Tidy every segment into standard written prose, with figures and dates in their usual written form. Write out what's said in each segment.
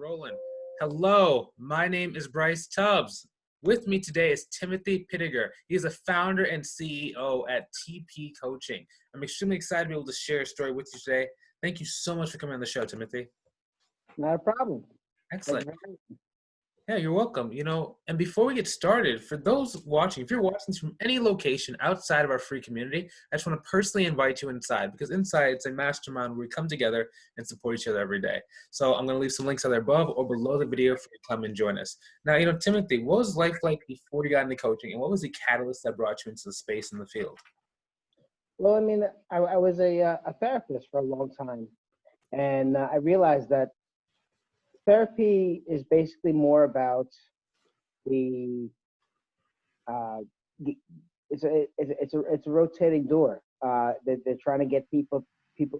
rolling. Hello, my name is Bryce Tubbs. With me today is Timothy Pitiger. He is a founder and CEO at TP Coaching. I'm extremely excited to be able to share a story with you today. Thank you so much for coming on the show, Timothy. Not a problem. Excellent. Yeah, you're welcome. And before we get started, for those watching, if you're watching this from any location outside of our free community, I just want to personally invite you inside, because inside it's a mastermind where we come together and support each other every day. So I'm going to leave some links either above or below the video for you to come and join us. Now, Timothy, what was life like before you got into coaching, and what was the catalyst that brought you into the space in the field? Well, I was a therapist for a long time, and I realized that therapy is basically more about it's a rotating door. They're trying to get people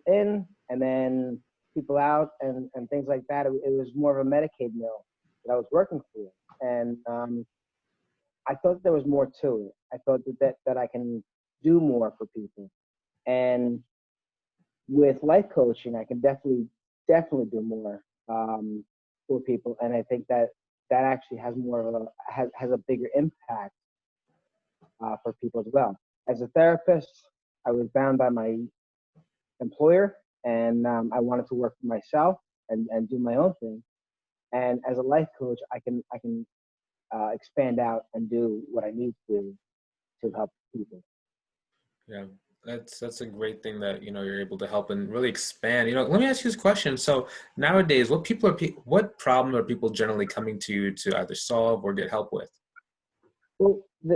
in and then people out and things like that. It was more of a Medicaid mill that I was working for, and I thought there was more to it. I thought that I can do more for people, and with life coaching, I can definitely do more for people, and I think that actually has more of has a bigger impact for people as well. As a therapist, I was bound by my employer, and I wanted to work for myself and do my own thing. And as a life coach, I can expand out and do what I need to help people. Yeah. That's a great thing that, you're able to help and really expand. Let me ask you this question. So nowadays, what problem are people generally coming to you to either solve or get help with? Well, a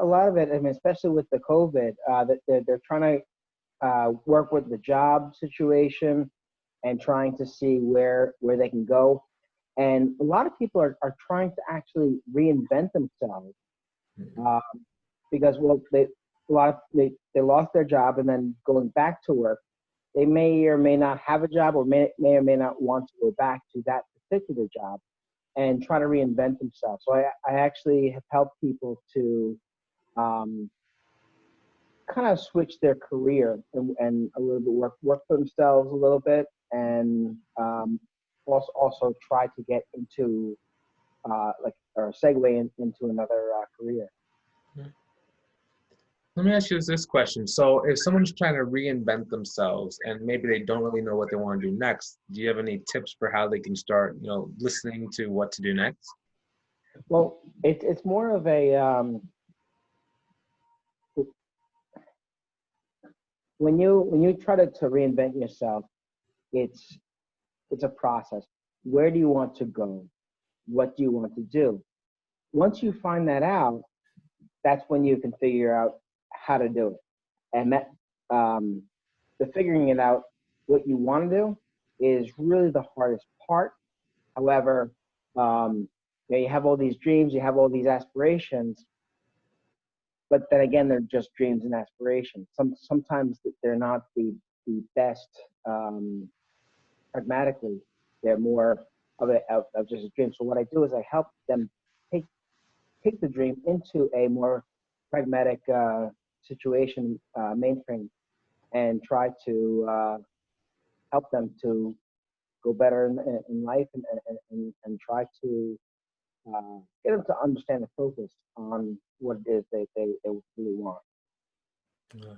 lot of it, especially with the COVID, that they're trying to work with the job situation and trying to see where they can go. And a lot of people are trying to actually reinvent themselves because, they lost their job, and then going back to work, they may or may not have a job, or may or may not want to go back to that particular job and try to reinvent themselves. So I actually have helped people to kind of switch their career and a little bit work for themselves a little bit, and also try to get into or segue into another career. Let me ask you this question. So if someone's trying to reinvent themselves and maybe they don't really know what they want to do next, do you have any tips for how they can start, listening to what to do next? Well, it's more of a when you try to reinvent yourself, it's a process. Where do you want to go? What do you want to do? Once you find that out, that's when you can figure out how to do it. And that the figuring it out, what you want to do, is really the hardest part. However, you have all these dreams, you have all these aspirations, but then again, they're just dreams and aspirations. Sometimes they're not the best pragmatically. They're more of just a dream. So what I do is I help them take the dream into a more pragmatic situation, mainframe, and try to help them to go better in life, and try to get them to understand and focus on what it is they really want. Yeah,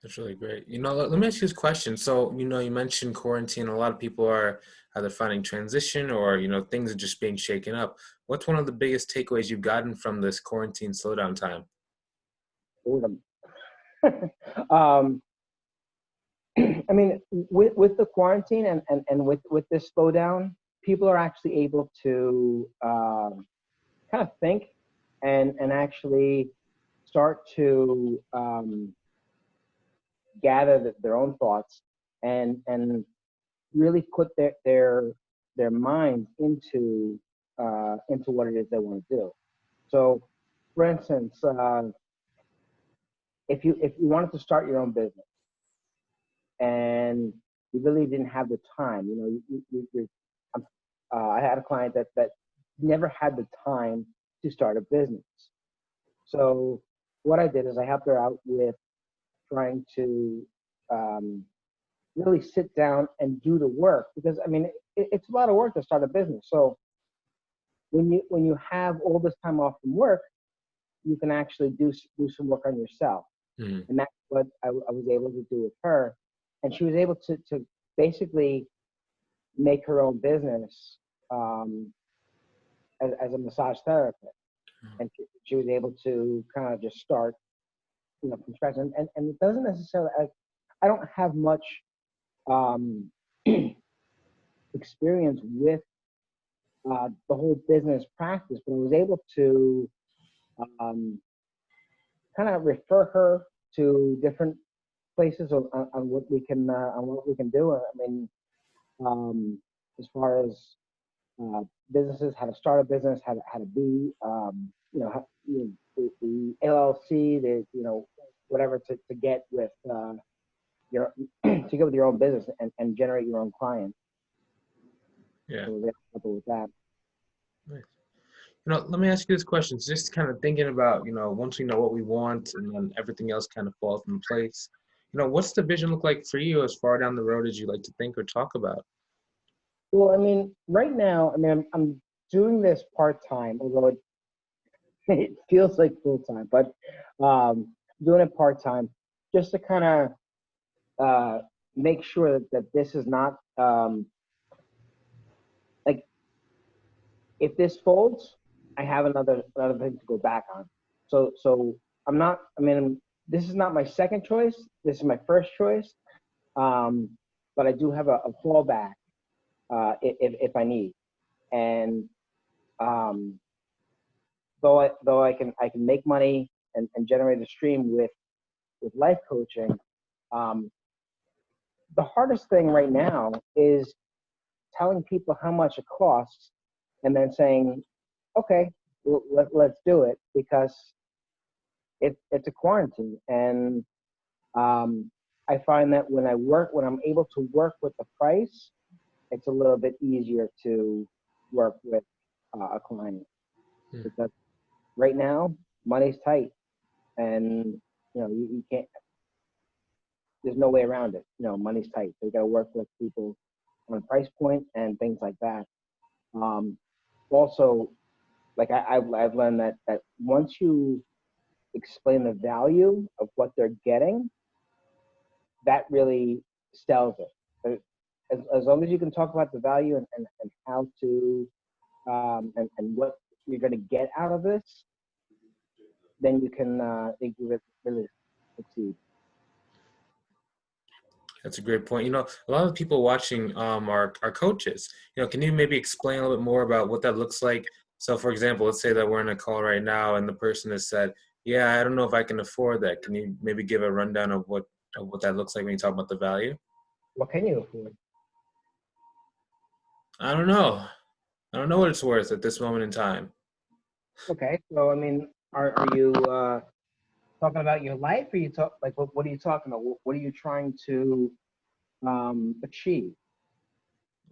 that's really great. Let me ask you this question. So, you mentioned quarantine. A lot of people are either finding transition or, things are just being shaken up. What's one of the biggest takeaways you've gotten from this quarantine slowdown time? Boredom. With the quarantine and with this slowdown, people are actually able to kind of think and actually start to gather their own thoughts and really put their minds into what it is they want to do. So, for instance, if you wanted to start your own business and you really didn't have the time, I had a client that never had the time to start a business. So what I did is I helped her out with trying to really sit down and do the work, because it's a lot of work to start a business. So when you have all this time off from work, you can actually do some work on yourself. Mhm. And that's what I was able to do with her. And she was able to basically make her own business as a massage therapist. And she was able to kind of just start, from scratch. And it doesn't necessarily, I don't have much um, experience with the whole business practice, but I was able to um, kind of refer her to different places on what we can do. I mean, as far as businesses, how to start a business, how to be, the LLC, whatever to get with your to get with your own business and generate your own clients. Yeah. So we're able with that. Nice. Let me ask you this question. Just kind of thinking about, once we know what we want and then everything else kind of falls in place, what's the vision look like for you as far down the road as you like to think or talk about? Well, I mean, right now, I mean, I'm doing this part time, although it feels like full time, but doing it part time just to kind of make sure that this is not like if this folds, I have another thing to go back on. So I'm not. I mean, this is not my second choice. This is my first choice. But I do have a fallback if I need. And um, though I can make money and generate a stream with life coaching, um, the hardest thing right now is telling people how much it costs and then saying, okay, let's do it, because it's a quarantine. And I find that when I'm able to work with the price, it's a little bit easier to work with a client, because right now money's tight, and you can't. There's no way around it. Money's tight. So you got to work with people on price point and things like that. Um, Also, like I've learned that once you explain the value of what they're getting, that really sells it. As long as you can talk about the value and how to and what you're going to get out of this, then you can really succeed. That's a great point. A lot of people watching are coaches. Can you maybe explain a little bit more about what that looks like? So, for example, let's say that we're in a call right now, and the person has said, "Yeah, I don't know if I can afford that." Can you maybe give a rundown of what that looks like when you talk about the value? What can you afford? I don't know. I don't know what it's worth at this moment in time. Okay, so I mean, are you talking about your life, or you talk like what are you talking about? What are you trying to achieve?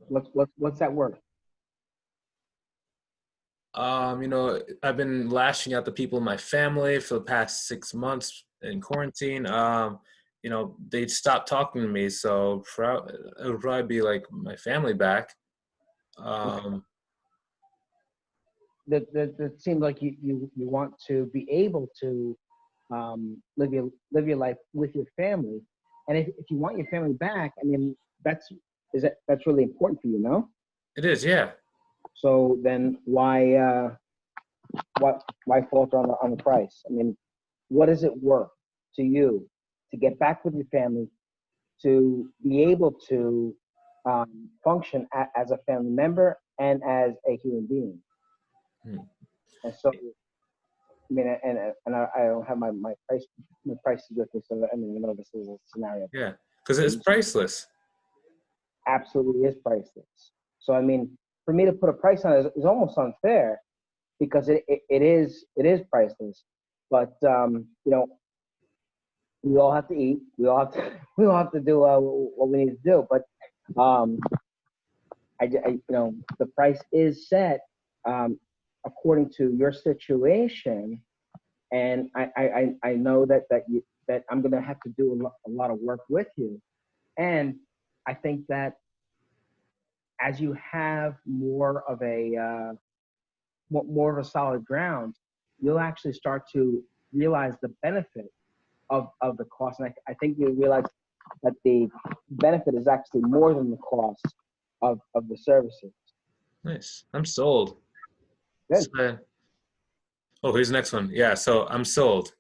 What's that worth? I've been lashing out to people in my family for the past 6 months in quarantine. They'd stop talking to me, so it would probably be like my family back. Okay. Um, That seems like you want to be able to live your life with your family, and if you want your family back, I mean that's really important for you, no? it is, yeah. So then why falter on the price? I mean, what is it worth to you to get back with your family, to be able to function as a family member and as a human being? Hmm. And so, I mean, I don't have my prices with me, so I mean, I know this is a scenario. Yeah, because it's priceless. Absolutely is priceless. So, I mean, for me to put a price on it is almost unfair, because it is priceless. But we all have to eat. We all have to we all have to do what we need to do. But um, the price is set um, according to your situation, and I know that I'm gonna have to do a lot of work with you, and I think that as you have more of a solid ground, you'll actually start to realize the benefit of the cost. And I think you realize that the benefit is actually more than the cost of the services. Nice. I'm sold. Good, So, oh, here's the next one. Yeah, so I'm sold.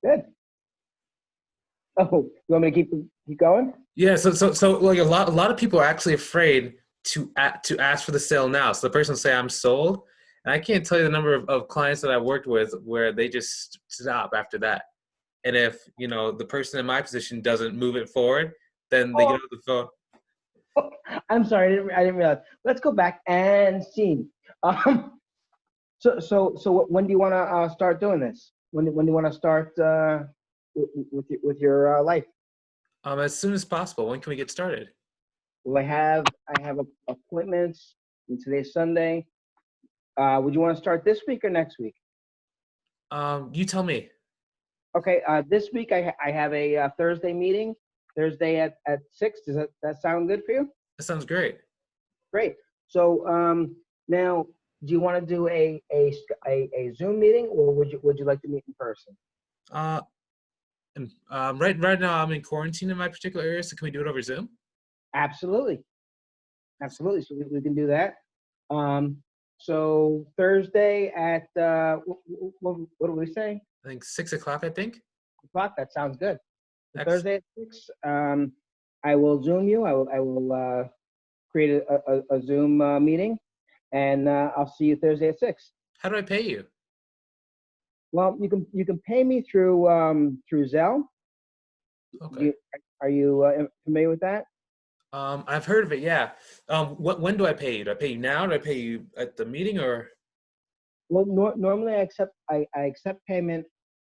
good. Oh, you want me to keep going? Yeah, so like a lot of people are actually afraid to ask for the sale now. So the person will say I'm sold, and I can't tell you the number of clients that I've worked with where they just stop after that. And if the person in my position doesn't move it forward, then they get Oh, off the phone. I'm sorry, I didn't realize. Let's go back and see. Um, so when do you want to start doing this? When do you want to start with your life? As soon as possible. When can we get started? Well, I have appointments, and today's Sunday. Would you want to start this week or next week? You tell me. Okay, this week I have a Thursday meeting. Thursday at 6. Does that sound good for you? That sounds great. Great. So now, do you want to do a Zoom meeting, or would you like to meet in person? Uh, and right now I'm in quarantine in my particular area, so can we do it over Zoom? Absolutely, absolutely. So we can do that. Um, so Thursday at what do we say? I think 6 o'clock. I think. O'clock. That sounds good. So Excellent. Thursday at 6. I will Zoom you. I will create a Zoom meeting, and I'll see you Thursday at 6. How do I pay you? Well, you can pay me through Zelle. Okay. You, are you familiar with that? I've heard of it. Yeah. When do I pay you? Do I pay you now? Do I pay you at the meeting or? Well, normally I accept payment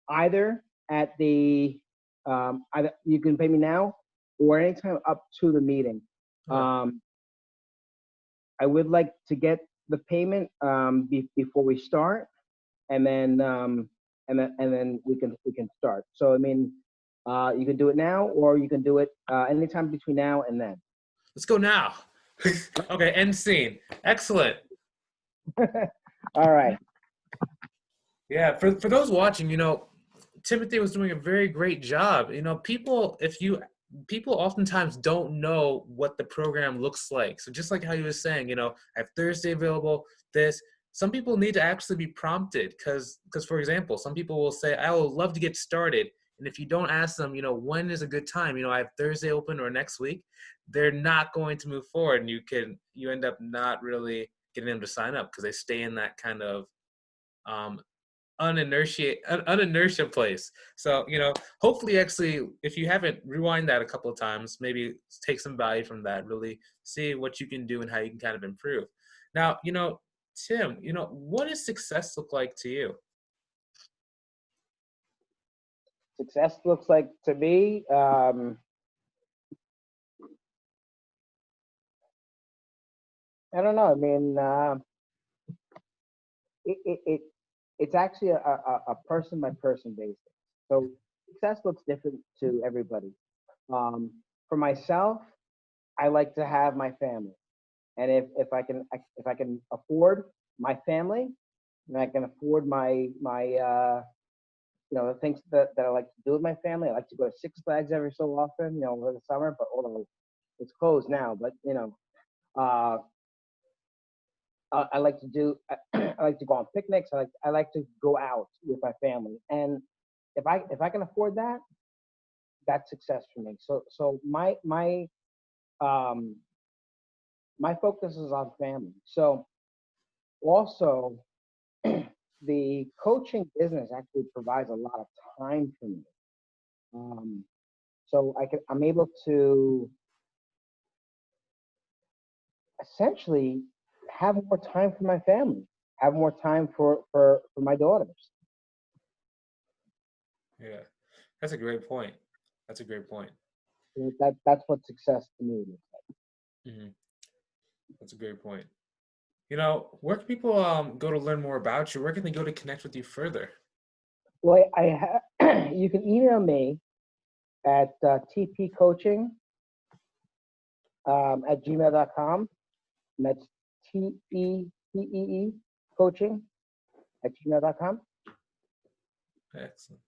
either at the either you can pay me now or anytime up to the meeting. Okay. Um, I would like to get the payment before we start, and then we can start. So I mean, you can do it now, or you can do it anytime between now and then. Let's go now. Okay. End scene. Excellent. All right. Yeah. For those watching, Timothy was doing a very great job. People oftentimes don't know what the program looks like. So just like how he was saying, I have Thursday available, some people need to actually be prompted because for example, some people will say, I would love to get started. And if you don't ask them, when is a good time, I have Thursday open or next week, they're not going to move forward. And you end up not really getting them to sign up because they stay in that kind of um, uninertia place. So, hopefully actually, if you haven't, rewind that a couple of times, maybe take some value from that, really see what you can do and how you can kind of improve. Now, Tim, what does success look like to you? Success looks like to me. I don't know. I mean, it it's actually a person by person basis. So success looks different to everybody. Um, for myself, I like to have my family, and if I can afford my family, and I can afford my the things that I like to do with my family. I like to go to Six Flags every so often, over the summer, but although it's closed now, but uh, I like to do. I like to go on picnics. I like to go out with my family, and if I can afford that, that's success for me. So um my focus is on family. So also the coaching business actually provides a lot of time for me. Um, so I'm able to essentially have more time for my family, have more time for my daughters. Yeah, that's a great point. That's a great point. That's what success to me is. Hmm. That's a great point. Where can people go to learn more about you? Where can they go to connect with you further? Well, you can email me at tpcoaching at gmail.com. And that's TEEE coaching at gmail.com. Excellent.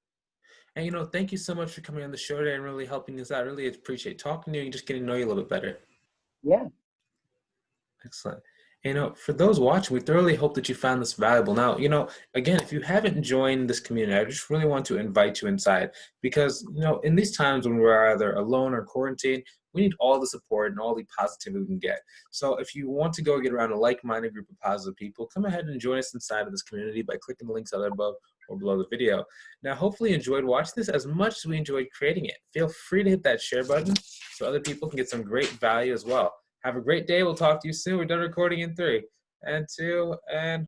And, thank you so much for coming on the show today and really helping us out. I really appreciate talking to you and just getting to know you a little bit better. Yeah. Excellent. For those watching, we thoroughly hope that you found this valuable. Now, again, if you haven't joined this community, I just really want to invite you inside because, in these times when we're either alone or quarantined, we need all the support and all the positivity we can get. So if you want to go get around a like-minded group of positive people, come ahead and join us inside of this community by clicking the links out above or below the video. Now, hopefully you enjoyed watching this as much as we enjoyed creating it. Feel free to hit that share button so other people can get some great value as well. Have a great day. We'll talk to you soon. We're done recording in 3 and 2 and